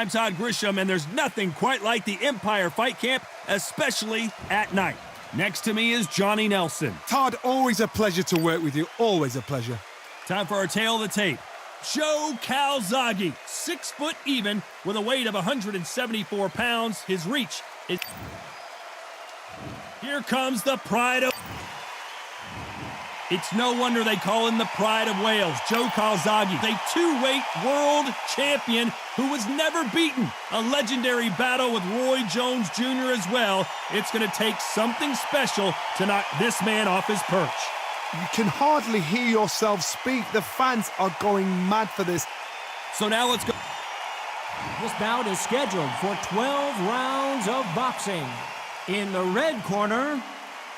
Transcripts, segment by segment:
I'm Todd Grisham, and there's nothing quite like the Empire Fight Camp, especially at night. Next to me is Johnny Nelson. Todd, always a pleasure to work with you. Always a pleasure. Time for our tale of the tape. Joe Calzaghe, 6 foot even, with a weight of 174 pounds. His reach is... Here comes the pride of... It's no wonder they call him the pride of Wales, Joe Calzaghe, a two-weight world champion who was never beaten. A legendary battle with Roy Jones Jr. as well. It's going to take something special to knock this man off his perch. You can hardly hear yourself speak. The fans are going mad for this. So now let's go. This bout is scheduled for 12 rounds of boxing. In the red corner,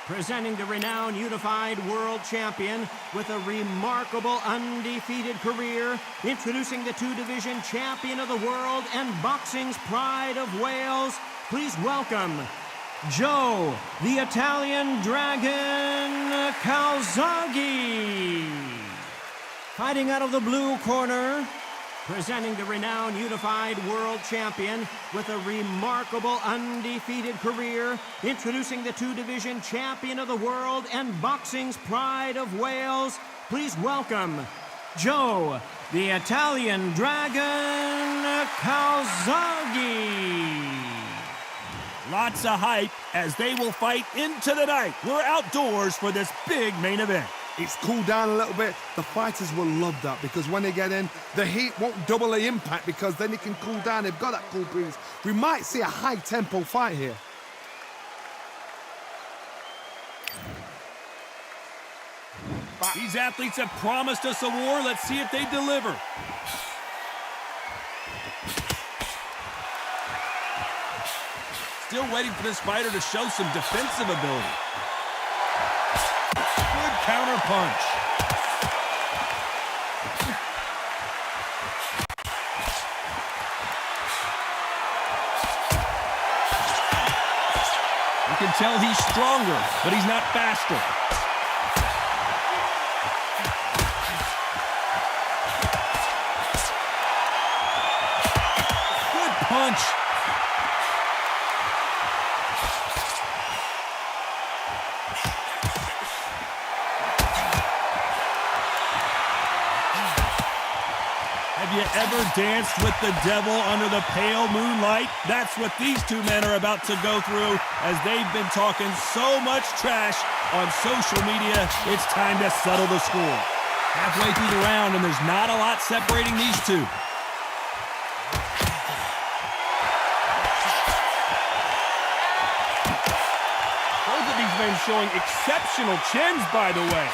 presenting the renowned unified world champion with a remarkable undefeated career, introducing the two-division champion of the world and boxing's pride of Wales, please welcome Joe, the Italian Dragon Calzaghe. Fighting out of the blue corner, presenting the renowned unified world champion with a remarkable undefeated career, introducing the two-division champion of the world and boxing's pride of Wales, please welcome Joe, the Italian Dragon Calzaghe. Lots of hype as they will fight into the night. We're outdoors for this big main event. It's cooled down a little bit. The fighters will love that because when they get in, the heat won't double the impact because then it can cool down. They've got that cool breeze. We might see a high-tempo fight here. These athletes have promised us a war. Let's see if they deliver. Still waiting for this fighter to show some defensive ability. Good counter punch. You can tell he's stronger, but he's not faster. Good punch. Have you ever danced with the devil under the pale moonlight? That's what these two men are about to go through as they've been talking so much trash on social media. It's time to settle the score. Halfway through the round, and there's not a lot separating these two. Both of these men showing exceptional chins, by the way.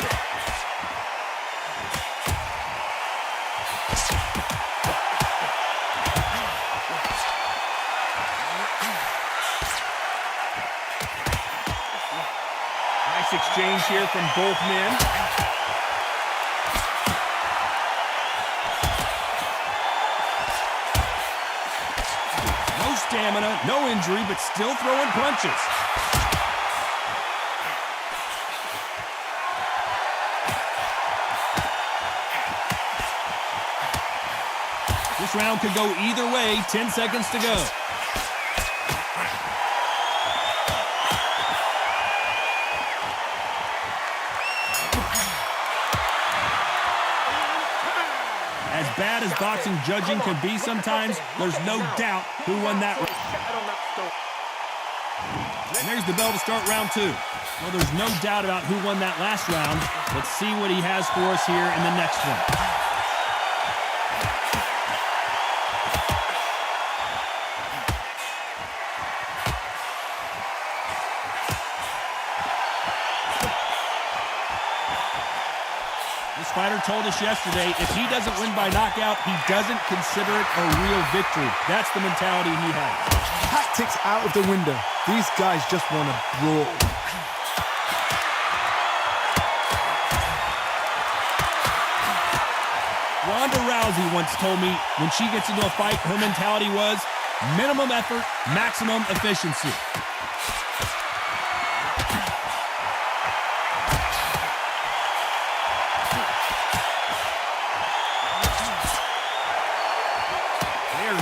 Exchange here from both men. No stamina, no injury, but still throwing punches. This round could go either way. 10 seconds to go. As bad as boxing judging can be sometimes, there's no doubt who won that round. And there's the bell to start round two. Well, there's no doubt about who won that last round. Let's see what he has for us here in the next one. This fighter told us yesterday, if he doesn't win by knockout, he doesn't consider it a real victory. That's the mentality he has. Tactics out of the window. These guys just want to brawl. Ronda Rousey once told me when she gets into a fight, her mentality was minimum effort, maximum efficiency.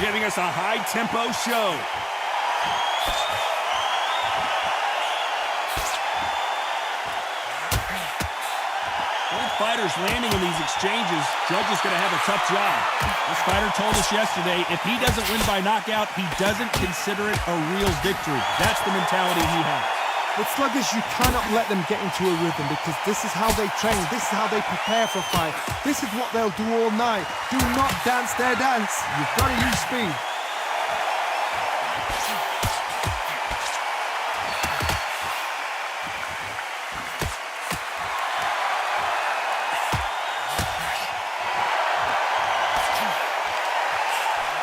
Giving us a high-tempo show. Both fighters landing in these exchanges. Judge is going to have a tough job. This fighter told us yesterday, if he doesn't win by knockout, he doesn't consider it a real victory. That's the mentality he has. With sluggers, you cannot let them get into a rhythm because this is how they train. This is how they prepare for a fight. This is what they'll do all night. Do not dance their dance. You've got to use speed.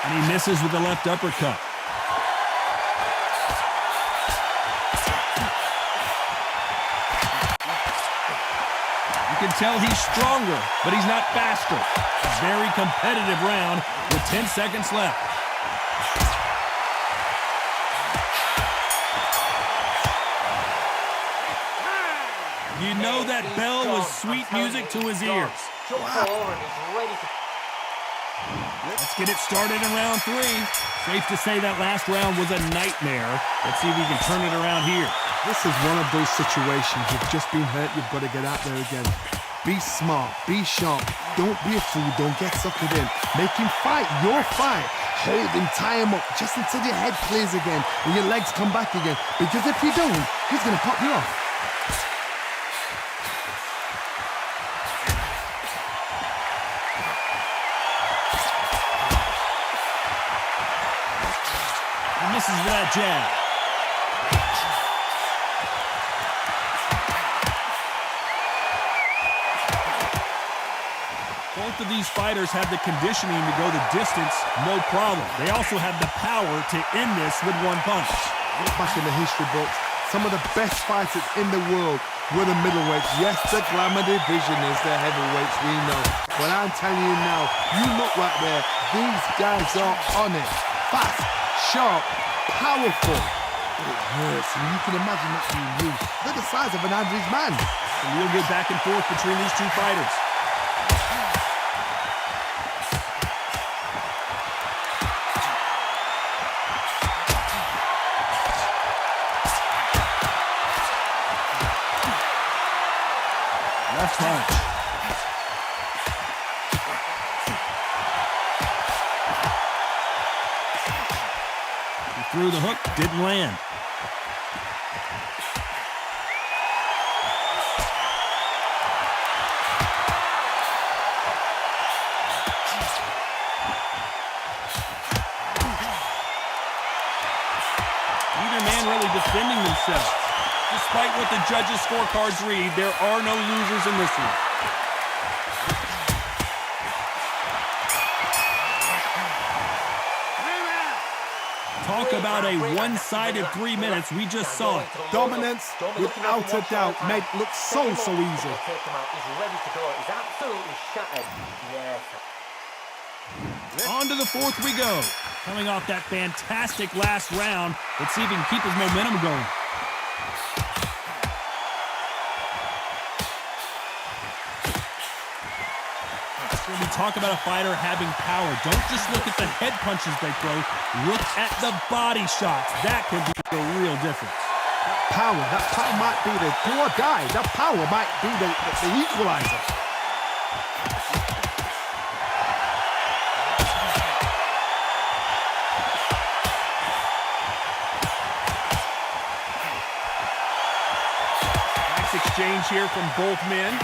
And he misses with the left uppercut. You can tell he's stronger, but he's not faster. A very competitive round with 10 seconds left. You know that bell was sweet music to his ears. Let's get it started in round 3. Safe to say that last round was a nightmare. Let's see if we can turn it around here. This is one of those situations. You've just been hurt. You've got to get out there again. Be smart. Be sharp. Don't be a fool. Don't get suckered in. Make him fight your fight. Hold him, tie him up just until your head clears again and your legs come back again. Because if you don't, he's going to pop you off. Misses with that jab. Both of these fighters have the conditioning to go the distance, no problem. They also have the power to end this with one punch. Look back in the history books. Some of the best fighters in the world were the middleweights. Yes, the glamour division is the heavyweights, we know. But I'm telling you now, you look right there, these guys are on it. Fast, sharp, powerful. But it hurts, and you can imagine that being you. They're the size of an average man. And we'll get back and forth between these two fighters. Left punch. He threw the hook, didn't land. Neither man really defending themselves. Despite what the judges' scorecards read, there are no losers in this one. Talk about a one-sided 3 minutes. We just saw it. Dominance, without a doubt, made it look so easy. On to the 4th we go. Coming off that fantastic last round, let's see if he can keep his momentum going. When we talk about a fighter having power, don't just look at the head punches they throw. Look at the body shots. That can be the real difference. That power might be the do or die. That power might be the equalizer. Nice exchange here from both men.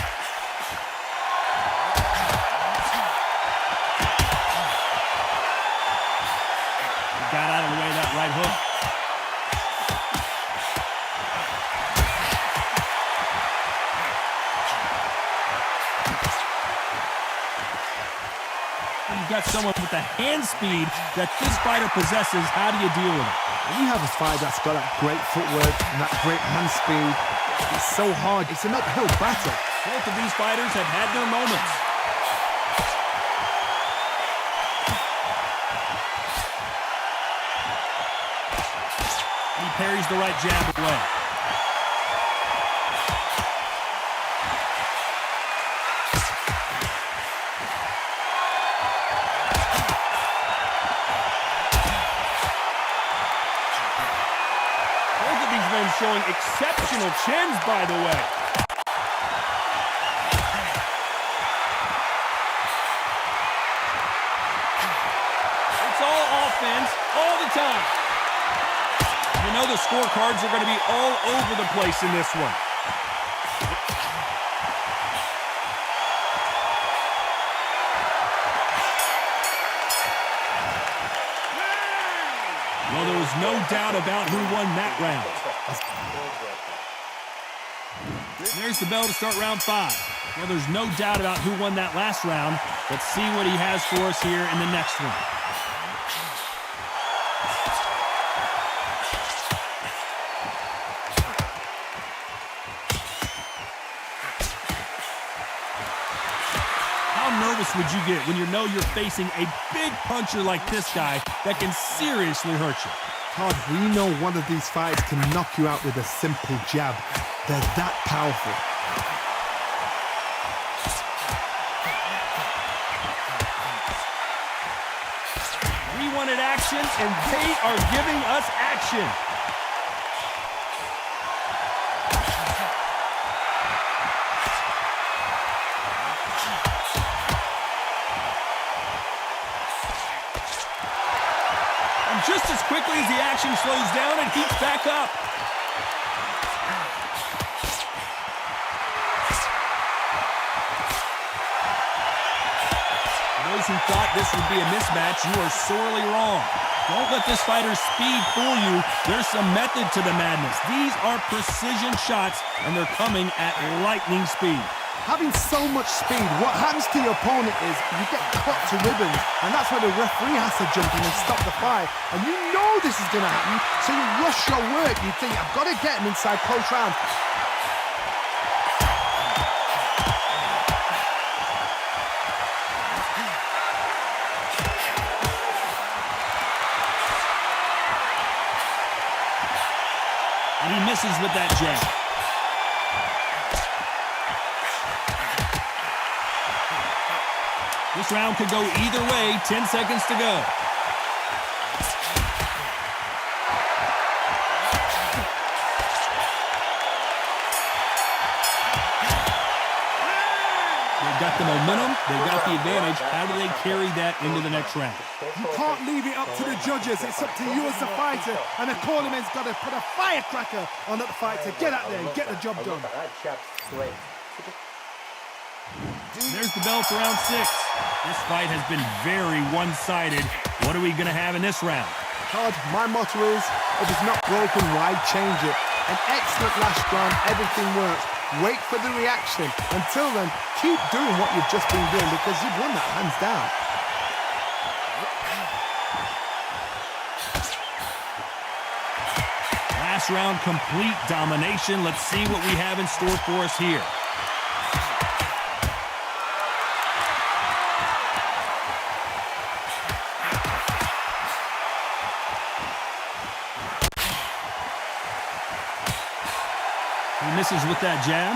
Got out of the way of that right hook. You've got someone with the hand speed that this fighter possesses. How do you deal with it? When you have a fighter that's got that great footwork and that great hand speed, it's so hard. It's an uphill battle. Both of these fighters have had their moments. He parries the right jab away. who's showing exceptional chins, by the way. It's all offense all the time. You know the scorecards are going to be all over the place in this one. Well, there was no doubt about who won that round. There's the bell to start round 5. Well, there's no doubt about who won that last round. Let's see what he has for us here in the next one. How nervous would you get when you know you're facing a big puncher like this guy that can seriously hurt you? Todd, we know one of these fighters can knock you out with a simple jab. They're that powerful. We wanted action, and they are giving us action. And just as quickly as the action slows down, it heats back up. Those who thought this would be a mismatch, you are sorely wrong. Don't let this fighter's speed fool you. There's some method to the madness. These are precision shots, and they're coming at lightning speed. Having so much speed, what happens to your opponent is you get cut to ribbons, and that's where the referee has to jump in and stop the fight. And you know this is going to happen, so you rush your work. You think, I've got to get him inside close round. And he misses with that jab. This round could go either way. 10 seconds to go. They've got the momentum. They've got the advantage. How do they carry that into the next round? You can't leave it up to the judges. It's up to you as the fighter. And the cornerman's got to put a firecracker on the fight to get out there and get the job done. There's the bell for round 6. This fight has been very one-sided. What are we going to have in this round? Todd, my motto is, if it's not broken, why change it? An excellent last round, everything works. Wait for the reaction. Until then, keep doing what you've just been doing because you've won that hands down. Last round, complete domination. Let's see what we have in store for us here. He misses with that jab.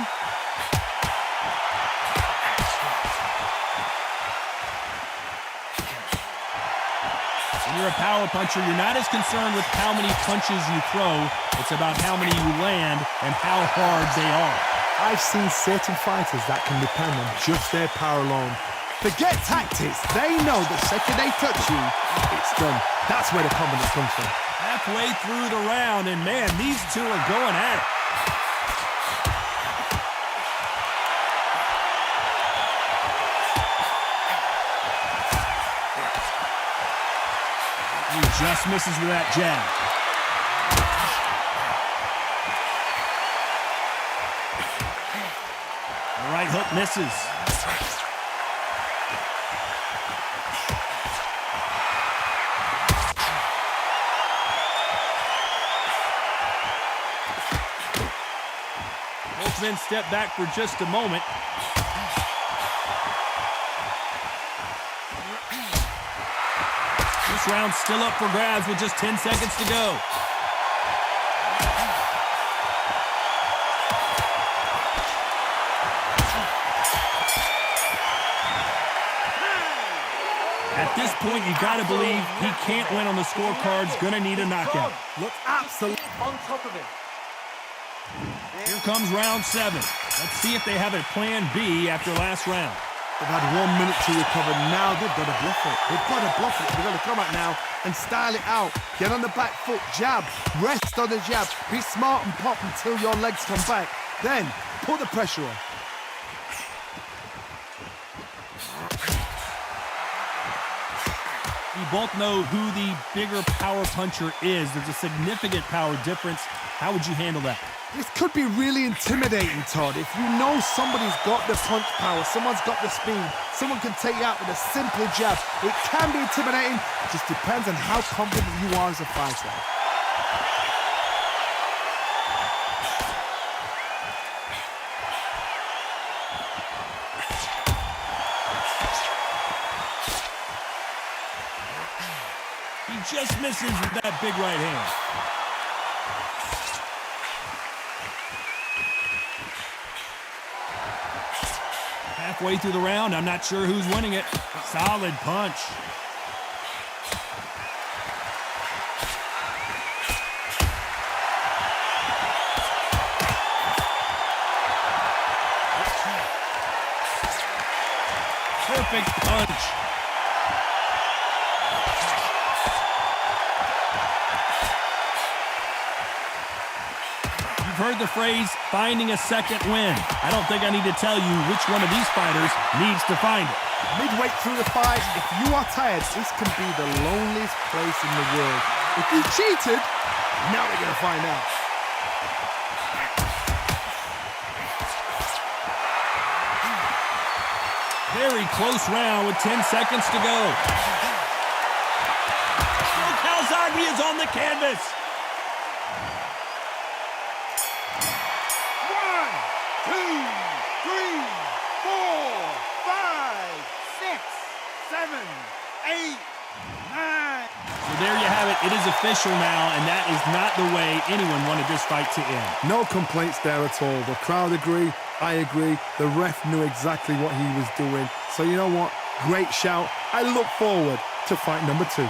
When you're a power puncher, you're not as concerned with how many punches you throw. It's about how many you land and how hard they are. I've seen certain fighters that can depend on just their power alone. Forget tactics. They know the second they touch you, it's done. That's where the confidence comes from. Halfway through the round, and man, these two are going at it. He just misses with that jab. The right hook misses. Both men step back for just a moment. This round's still up for grabs with just 10 seconds to go. At this point, you gotta believe he can't win on the scorecards. Gonna need a knockout. Look absolutely on top of him. Here comes round 7. Let's see if they have a plan B after last round. They've had 1 minute to recover. Now they've got to bluff it. They've got to bluff it. They've got to come out now and style it out. Get on the back foot, jab, rest on the jab. Be smart and pop until your legs come back. Then put the pressure on. You both know who the bigger power puncher is. There's a significant power difference. How would you handle that? This could be really intimidating, Todd. If you know somebody's got the punch power, someone's got the speed, someone can take you out with a simple jab. It can be intimidating. It just depends on how confident you are as a fighter. He just misses with that big right hand. Halfway through the round, I'm not sure who's winning it. Solid punch. Perfect punch. You've heard the phrase, finding a second win. I don't think I need to tell you which one of these fighters needs to find it. Midway through the fight, if you are tired, this can be the loneliest place in the world. If you cheated, now we're going to find out. Very close round with 10 seconds to go. Calzaghe is on the canvas. 1, 2, 3, 4, 5, 6, 7, 8, 9. So there you have it. It is official now, and that is not the way anyone wanted this fight to end. No complaints there at all. The crowd agree. I agree. The ref knew exactly what he was doing. So you know what? Great shout. I look forward to fight number 2.